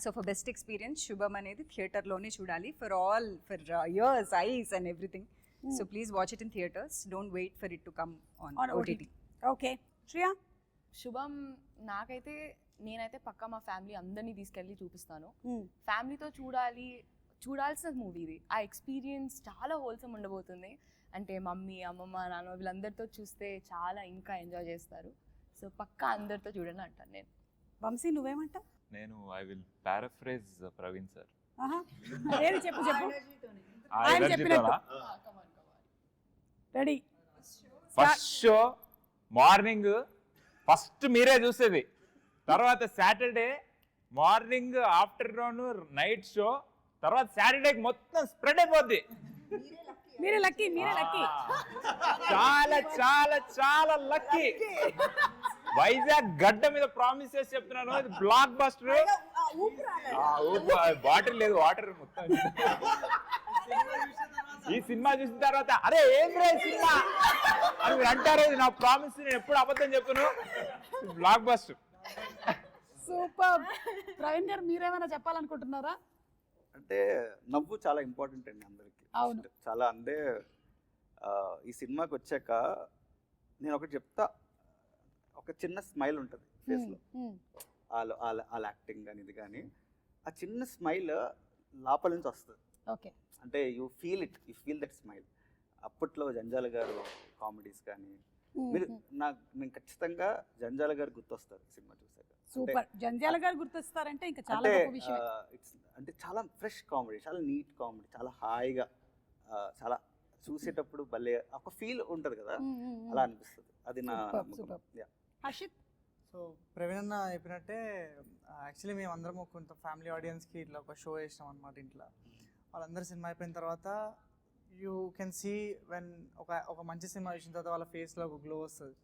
[SPEAKER 3] సో ఫర్ బెస్ట్ ఎక్స్పీరియన్స్ శుభం అనేది థియేటర్లోనే చూడాలి. For years, ice and everything. So please watch it in theaters. Don't wait for it to come on OTT.
[SPEAKER 1] Okay. Shriya?
[SPEAKER 10] శుభం నేనైతే పక్కా మా family అందరినీ తీసుకెళ్ళి చూపిస్తాను. ఫ్యామిలీతో చూడాలి, చూడాల్సిన మూవీ ఇది. ఆ ఎక్స్పీరియన్స్ చాలా హోల్సమ్ ఉండబోతుంది. అంటే మమ్మీ, అమ్మమ్మ, నాన్న వీళ్ళందరితో చూస్తే చాలా ఇంకా ఎంజాయ్ చేస్తారు. సో పక్కా అందరితో చూడండి అంటాను నేను.
[SPEAKER 1] వంశీ నువ్వేమంటావు?
[SPEAKER 7] నేను I will paraphrase Praveen sir.
[SPEAKER 1] ఏది చెప్పు చెప్పు.
[SPEAKER 7] ఆ
[SPEAKER 1] ఆయన
[SPEAKER 7] ఎనర్జీతోనా?
[SPEAKER 1] Ready.
[SPEAKER 7] First show morning first మీరే చూసేది, తర్వాత Saturday morning, afternoon, night show, తర్వాత సాటర్డేకి మొత్తం స్ప్రెడ్ అయిపోద్ది.
[SPEAKER 1] మీరే లక్కీ, మీరే లక్కీ.
[SPEAKER 7] చాలా చాలా చాలా లక్కీ. వైజాగ్ గడ్డ మీద ప్రామిస్ చేసి చెప్తున్నాను, ఇది బ్లాక్ బస్టర్. బాటిల్ లేదు, వాటర్ మొత్తం. ఈ సినిమా చూసిన తర్వాత అరే ఏం రే సినిమా అని మీరు అంటారు. ఇది నా ప్రామిస్, నేను ఎప్పుడు అబద్ధం చెప్పను. Block buster.
[SPEAKER 1] సూపర్. ప్రవీణ్ గారు మీరేమైనా చెప్పాలనుకుంటున్నారా?
[SPEAKER 6] అంటే నవ్వు చాలా ఇంపార్టెంట్ అండి అందరికి.
[SPEAKER 1] అవును.
[SPEAKER 6] చాలా అంటే ఈ సినిమాకి వచ్చాక నేను ఒకటి చెప్తా, ఒక చిన్న స్మైల్ ఉంటుంది ఫేస్లో, వాళ్ళ యాక్టింగ్ కానీ ఇది కానీ, ఆ చిన్న స్మైల్ లోపల నుంచి వస్తుంది.
[SPEAKER 1] ఓకే.
[SPEAKER 6] అంటే యూ ఫీల్ దట్ స్మైల్. అప్పట్లో జంజాల గారు కామెడీస్ కానీ నేను ఖచ్చితంగా జంజాల గారు గుర్తొస్తారు సినిమా చూసాక.
[SPEAKER 1] సూపర్. జంజాల గారు గుర్తొస్తారంటే ఇంకా చాలా గొప్ప విషయం.
[SPEAKER 6] అంటే చాలా ఫ్రెష్ కామెడీ, చాలా నీట్ కామెడీ, చాలా హాయిగా, చాలా చూసేటప్పుడు భలే ఒక ఫీల్ ఉంటుంది కదా, అలా అనిపిస్తుంది. అది నా
[SPEAKER 1] హర్షిత్.
[SPEAKER 4] సో ప్రవీణ్ అన్న చెప్పినట్టే యాక్చువల్లీ మేము అందరం కొంత ఫ్యామిలీ ఆడియన్స్కి ఇట్లా ఒక షో చేసినాం అనమాట ఇంట్లో. వాళ్ళందరూ సినిమా అయిపోయిన తర్వాత యూ కెన్ సీ వెన్ ఒక మంచి సినిమా చూసిన తర్వాత వాళ్ళ ఫేస్లో ఒక గ్లో వస్తుంది.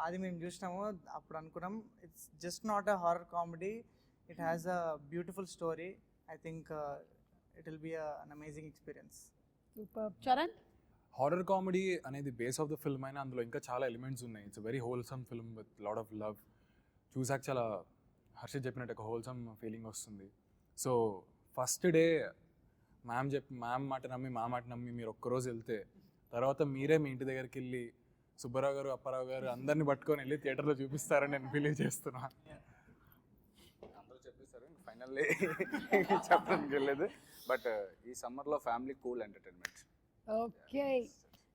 [SPEAKER 4] అది మేము చూసినాము. అప్పుడు అనుకున్నాం it's just not a horror comedy, it has a beautiful story. I think it will be an amazing experience.
[SPEAKER 1] Super. Charan.
[SPEAKER 2] Horror comedy అనేది బేస్ ఆఫ్ ద ఫిల్మ్ అయినా అందులో ఇంకా చాలా ఎలిమెంట్స్ ఉన్నాయి. It's very wholesome film with lot of love. చూసాక చాలా హర్షిత్ చెప్పినట్టు ఒక హోల్సమ్ ఫీలింగ్ వస్తుంది. సో ఫస్ట్ డే మ్యామ్ మాట నమ్మి మా మాట నమ్మి మీరు ఒక్కరోజు వెళ్తే, తర్వాత మీరే మీ ఇంటి దగ్గరికి వెళ్ళి సుబ్బారావు గారు, అప్పారావు గారు అందరిని పట్టుకొని వెళ్ళి థియేటర్లో చూపిస్తారని నేను బిలీవ్ చేస్తున్నా.
[SPEAKER 9] అందరూ చెప్పేస్తారు, ఫైనల్లీ చెప్పడానికి వెళ్ళలేదు. బట్ ఈ సమ్మర్లో family cool entertainment.
[SPEAKER 1] Okay.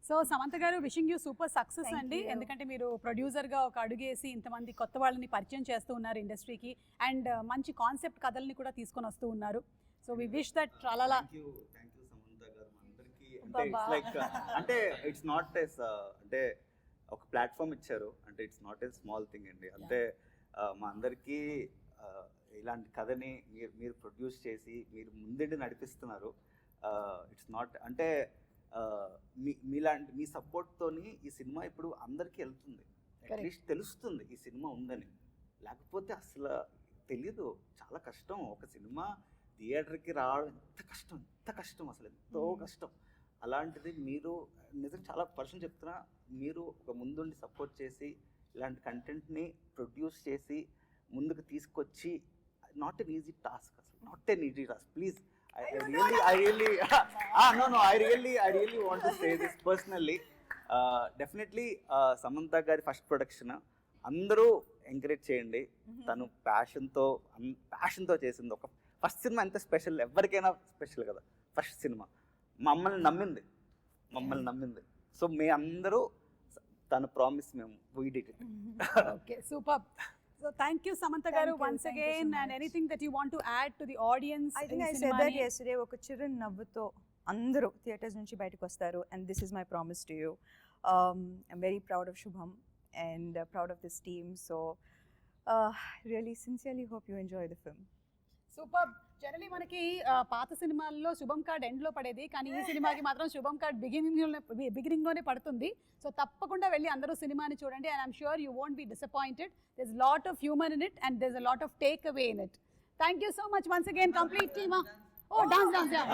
[SPEAKER 1] So Samantha గారు, విషింగ్ యూ సూపర్ సక్సెస్ అండి. ఎందుకంటే మీరు ప్రొడ్యూసర్గా ఒక అడుగేసి ఇంతమంది కొత్త వాళ్ళని పరిచయం చేస్తూ ఉన్నారు ఇండస్ట్రీకి, అండ్ మంచి కాన్సెప్ట్ కథల్ని కూడా తీసుకొని వస్తూ ఉన్నారు. So we wish that tralala.
[SPEAKER 6] Thank you Samantha గారు అందరికీ. అంటే ఇట్స్ లైక్ అంటే ఇట్స్ నాట్ ఎస్ అంటే ఒక ప్లాట్ఫామ్ ఇచ్చారు, అంటే it's not a small thing అండి. అంటే మా అందరికీ ఇలాంటి కథని మీరు ప్రొడ్యూస్ చేసి మీరు ముందండి నడిపిస్తున్నారు. ఇట్స్ నాట్ అంటే మీ సపోర్ట్తోని ఈ సినిమా ఇప్పుడు అందరికీ వెళ్తుంది, అట్లీస్ట్ తెలుస్తుంది ఈ సినిమా ఉందని. లేకపోతే అసలు తెలీదు. చాలా కష్టం ఒక సినిమా థియేటర్కి రావడం, ఎంత కష్టం అసలు ఎంతో కష్టం. అలాంటిది మీరు నిజంగా చాలా పర్సన్ చెప్తున్నా, మీరు ఒక ముందుండి సపోర్ట్ చేసి ఇలాంటి కంటెంట్ని ప్రొడ్యూస్ చేసి ముందుకు తీసుకొచ్చి, నాట్ ఎన్ ఈజీ టాస్క్, అసలు not an easy task. Please I really want to say this personally. Definitely Samantha గారి ఫస్ట్ ప్రొడక్షన్ అందరూ ఎంకరేజ్ చేయండి. తను ప్యాషన్తో చేసింది. ఒక ఫస్ట్ సినిమా ఎంత స్పెషల్, ఎవరికైనా స్పెషల్ కదా. ఫస్ట్ సినిమా మమ్మల్ని నమ్మింది. సో మీ అందరూ తన ప్రామిస్ మేము we did it.
[SPEAKER 1] Okay, superb. So thank you Samantha garu once again, and anything that you want to add to the audience?
[SPEAKER 5] I think I said that yesterday. ఒక చిరు నవ్వుతో అందరూ theatres నుంచి బయటకు వస్తారు, and this is my promise to you. I'm very proud of Shubham and proud of this team. So really sincerely hope you enjoy the film.
[SPEAKER 1] Super. Generally మనకి పాత సినిమాల్లో శుభం కార్డ్ ఎండ్లో పడేది, కానీ ఈ సినిమాకి మాత్రం శుభం కార్డ్ బిగినింగ్లోనే పడుతుంది. సో తప్పకుండా వెళ్ళి అందరూ సినిమాని చూడండి, and I'm sure you won't be disappointed. there's lot of humor in it and there's a lot of takeaway in it. Thank you so much once again, complete team. Oh, dance, yeah.